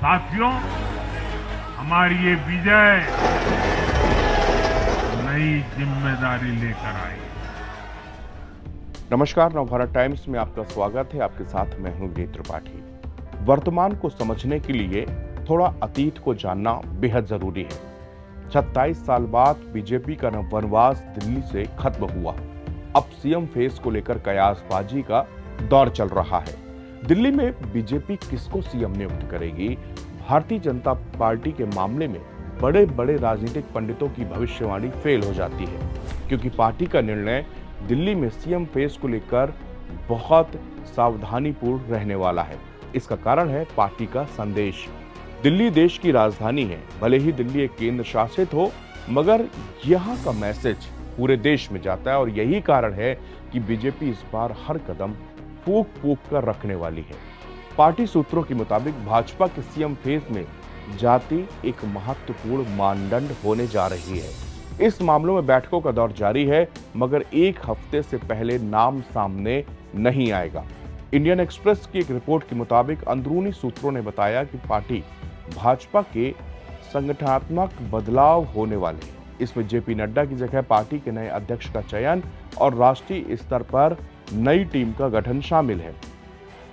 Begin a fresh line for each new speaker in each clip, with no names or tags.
साथियों, हमारी ये विजय नई जिम्मेदारी लेकर आई।
नमस्कार, नवभारत टाइम्स में आपका स्वागत है। आपके साथ मैं हूं विनीत त्रिपाठी। वर्तमान को समझने के लिए थोड़ा अतीत को जानना बेहद जरूरी है। 27 साल बाद बीजेपी का वनवास दिल्ली से खत्म हुआ। अब सीएम फेस को लेकर कयासबाजी का दौर चल रहा है। दिल्ली में बीजेपी किसको सीएम नियुक्त करेगी? भारतीय जनता पार्टी के मामले में बड़े बड़े राजनीतिक पंडितों की भविष्यवाणी फेल हो जाती है, क्योंकि पार्टी का निर्णय दिल्ली में सीएम फेस को लेकर बहुत सावधानीपूर्ण रहने वाला है। इसका कारण है पार्टी का संदेश। दिल्ली देश की राजधानी है। भले ही दिल्ली एक केंद्र शासित हो, मगर यहाँ का मैसेज पूरे देश में जाता है और यही कारण है कि बीजेपी इस बार हर कदम फूंक फूंक कर रखने वाली है। पार्टी सूत्रों के मुताबिक भाजपा के सीएम फेस में जाति एक महत्वपूर्ण मानदंड होने जा रही है। इस मामलों में बैठकों का दौर जारी है, मगर एक हफ्ते से पहले नाम सामने नहीं आएगा। इंडियन एक्सप्रेस की एक रिपोर्ट के मुताबिक अंदरूनी सूत्रों ने बताया कि पार्टी भाजपा के संगठनात्मक बदलाव होने वाले हैं। इसमें जेपी नड्डा की जगह पार्टी के नए अध्यक्ष का चयन और राष्ट्रीय स्तर पर नई टीम का गठन शामिल है।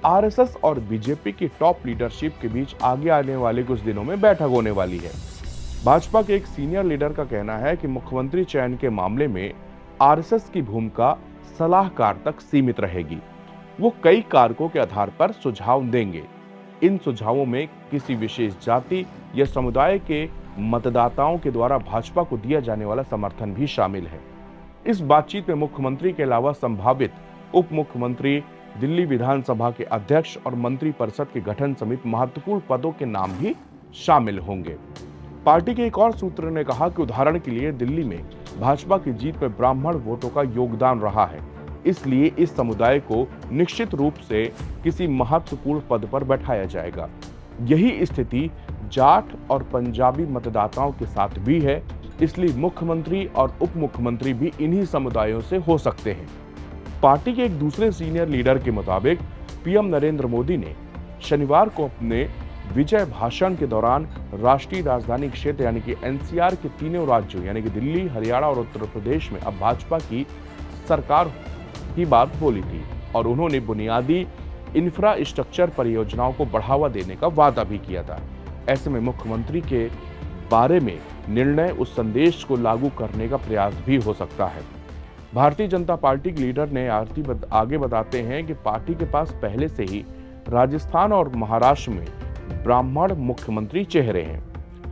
आरएसएस और बीजेपी की टॉप लीडरशिप के बीच आगे आने वाले कुछ दिनों में बैठक होने वाली है। भाजपा के एक सीनियर लीडर का कहना है कि मुख्यमंत्री चयन के मामले में आरएसएस की भूमिका सलाहकार तक सीमित रहेगी। वो कई कारकों के आधार पर सुझाव देंगे। इन सुझावों में किसी विशेष जाति या समुदाय के मतदाताओं के द्वारा भाजपा को दिया जाने वाला समर्थन भी शामिल है। इस बातचीत में मुख्यमंत्री के अलावा संभावित उप मुख्यमंत्री, दिल्ली विधानसभा के अध्यक्ष और मंत्री परिषद के गठन समेत महत्वपूर्ण पदों के नाम भी शामिल होंगे। पार्टी के एक और सूत्र ने कहा कि उदाहरण के लिए दिल्ली में भाजपा की जीत में ब्राह्मण वोटों का योगदान रहा है, इसलिए इस समुदाय को निश्चित रूप से किसी महत्वपूर्ण पद पर बैठाया जाएगा। यही स्थिति जाट और पंजाबी मतदाताओं के साथ भी है, इसलिए मुख्यमंत्री और उप मुख्यमंत्री भी इन्हीं समुदायों से हो सकते हैं। पार्टी के एक दूसरे सीनियर लीडर के मुताबिक पीएम नरेंद्र मोदी ने शनिवार को अपने विजय भाषण के दौरान राष्ट्रीय राजधानी क्षेत्र यानी कि एनसीआर के तीनों राज्यों यानी कि दिल्ली, हरियाणा और उत्तर प्रदेश में अब भाजपा की सरकार की बात बोली थी और उन्होंने बुनियादी इंफ्रास्ट्रक्चर परियोजनाओं को बढ़ावा देने का वादा भी किया था। ऐसे में मुख्यमंत्री के बारे में निर्णय उस संदेश को लागू करने का प्रयास भी हो सकता है। भारतीय जनता पार्टी के लीडर ने आगे बताते हैं कि पार्टी के पास पहले से ही राजस्थान और महाराष्ट्र में ब्राह्मण मुख्यमंत्री चेहरे हैं।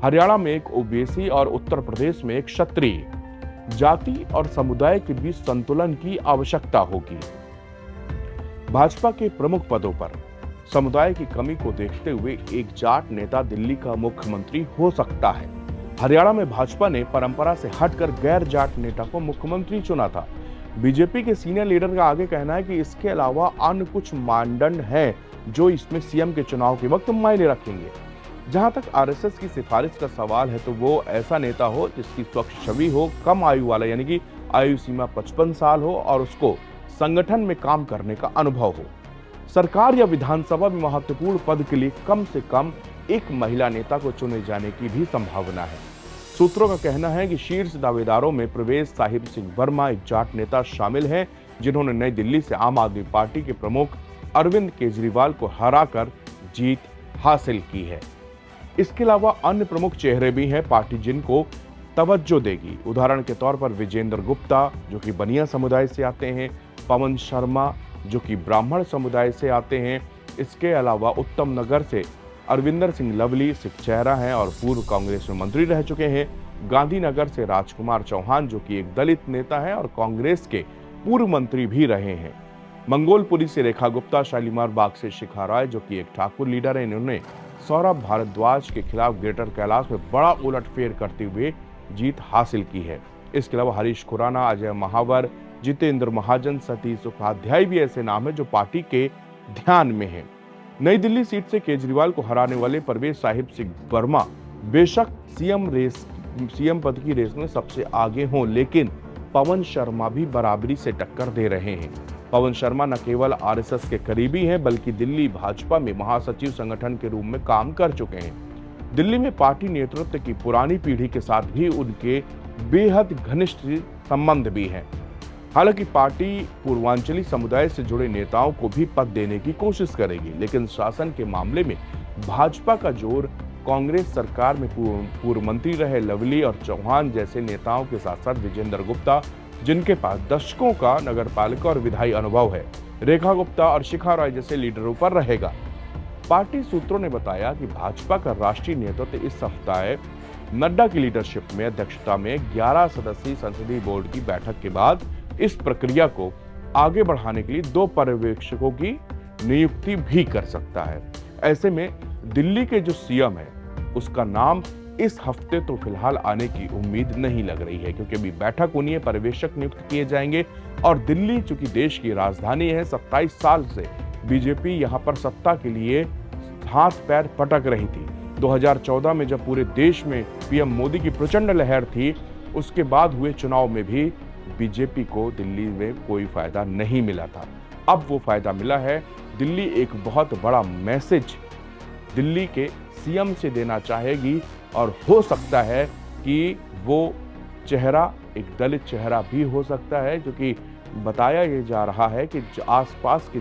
हरियाणा में एक ओबीसी और उत्तर प्रदेश में एक क्षत्रिय। जाति और समुदाय के बीच संतुलन की आवश्यकता होगी। भाजपा के प्रमुख पदों पर समुदाय की कमी को देखते हुए एक जाट नेता दिल्ली का मुख्यमंत्री हो सकता है। हरियाणा में भाजपा ने परंपरा से हटकर गैर जाट नेता को मुख्यमंत्री चुना था। बीजेपी के सीनियर लीडर का आगे कहना है कि इसके अलावा अन्य कुछ मानदंड हैं जो इसमें सीएम के चुनाव के वक्त मायने रखेंगे। जहां तक आरएसएस की सिफारिश का सवाल है, तो वो ऐसा नेता हो जिसकी स्वच्छ छवि हो, कम आयु वाला यानी कि आयु सीमा 55 साल हो और उसको संगठन में काम करने का अनुभव हो। सरकार या विधानसभा में महत्वपूर्ण पद के लिए कम से कम एक महिला नेता को चुने जाने की भी संभावना है। सूत्रों का कहना है कि शीर्ष दावेदारों में प्रवेश साहिब सिंह वर्मा एक जाट नेता शामिल हैं, जिन्होंने नई दिल्ली से आम आदमी पार्टी के प्रमुख अरविंद केजरीवाल को हराकर जीत हासिल की है। इसके अलावा अन्य प्रमुख चेहरे भी हैं पार्टी जिनको तवज्जो देगी। उदाहरण के तौर पर विजेंद्र गुप्ता जो कि बनिया समुदाय से आते हैं, पवन शर्मा जो कि ब्राह्मण समुदाय से आते हैं। इसके अलावा उत्तम नगर से अरविंदर सिंह लवली सिख चेहरा हैं और पूर्व कांग्रेस में मंत्री रह चुके हैं। गांधीनगर से राजकुमार चौहान जो कि एक दलित नेता है और कांग्रेस के पूर्व मंत्री भी रहे हैं। मंगोलपुरी से रेखा गुप्ता, शालीमार बाग से शिखा राय जो कि एक ठाकुर लीडर है, इन्होंने सौरभ भारद्वाज के खिलाफ ग्रेटर कैलाश में बड़ा उलटफेर करते हुए जीत हासिल की है। इसके अलावा हरीश खुराना, अजय महावर, जितेंद्र महाजन, सतीश उपाध्याय भी ऐसे नाम है जो पार्टी के ध्यान में है। नई दिल्ली सीट से केजरीवाल को हराने वाले परवेश साहिब सिंह वर्मा बेशक सीएम पद की रेस में सबसे आगे हों, लेकिन पवन शर्मा भी बराबरी से टक्कर दे रहे हैं। पवन शर्मा न केवल आरएसएस के करीबी हैं बल्कि दिल्ली भाजपा में महासचिव संगठन के रूप में काम कर चुके हैं। दिल्ली में पार्टी नेतृत्व की पुरानी पीढ़ी के साथ भी उनके बेहद घनिष्ठ संबंध भी हैं। हालांकि पार्टी पूर्वांचली समुदाय से जुड़े नेताओं को भी पद देने की कोशिश करेगी, लेकिन शासन के मामले में भाजपा का जोर कांग्रेस सरकार में पूर्व मंत्री रहे लवली और चौहान जैसे नेताओं के साथ साथ विजेंद्र गुप्ता, जिनके पास दशकों का नगरपालिका और विधायी अनुभव है, रेखा गुप्ता और शिखा रॉय जैसे लीडरों पर रहेगा। पार्टी सूत्रों ने बताया कि भाजपा का राष्ट्रीय नेतृत्व इस सप्ताह नड्डा की लीडरशिप में अध्यक्षता में 11 सदस्यीय संसदीय बोर्ड की बैठक के बाद इस प्रक्रिया को आगे बढ़ाने के लिए 2 पर्यवेक्षकों की नियुक्ति भी कर सकता है। ऐसे में दिल्ली के जो सीएम है उसका नाम इस हफ्ते तो फिलहाल आने की उम्मीद नहीं लग रही है, क्योंकि अभी बैठक होनी है, पर्यवेक्षक नियुक्त किए जाएंगे। और दिल्ली चूंकि देश की राजधानी है, 27 साल से बीजेपी यहां पर सत्ता के लिए हाथ पैर पटक रही थी। 2014 में जब पूरे देश में पीएम मोदी की प्रचंड लहर थी, उसके बाद हुए चुनाव में भी बीजेपी को दिल्ली में कोई फायदा नहीं मिला था। अब वो फायदा मिला है। दिल्ली एक बहुत बड़ा मैसेज दिल्ली के सीएम से देना चाहेगी और हो सकता है कि वो चेहरा एक दलित चेहरा भी हो सकता है, क्योंकि बताया ये जा रहा है कि आसपास के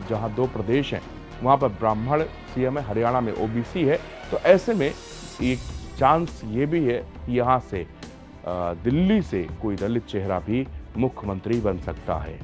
जहां 2 प्रदेश हैं वहां पर ब्राह्मण सीएम है, हरियाणा में ओबीसी है। तो ऐसे में एक चांस ये भी है कि यहाँ से दिल्ली से कोई दलित चेहरा भी मुख्यमंत्री बन सकता है।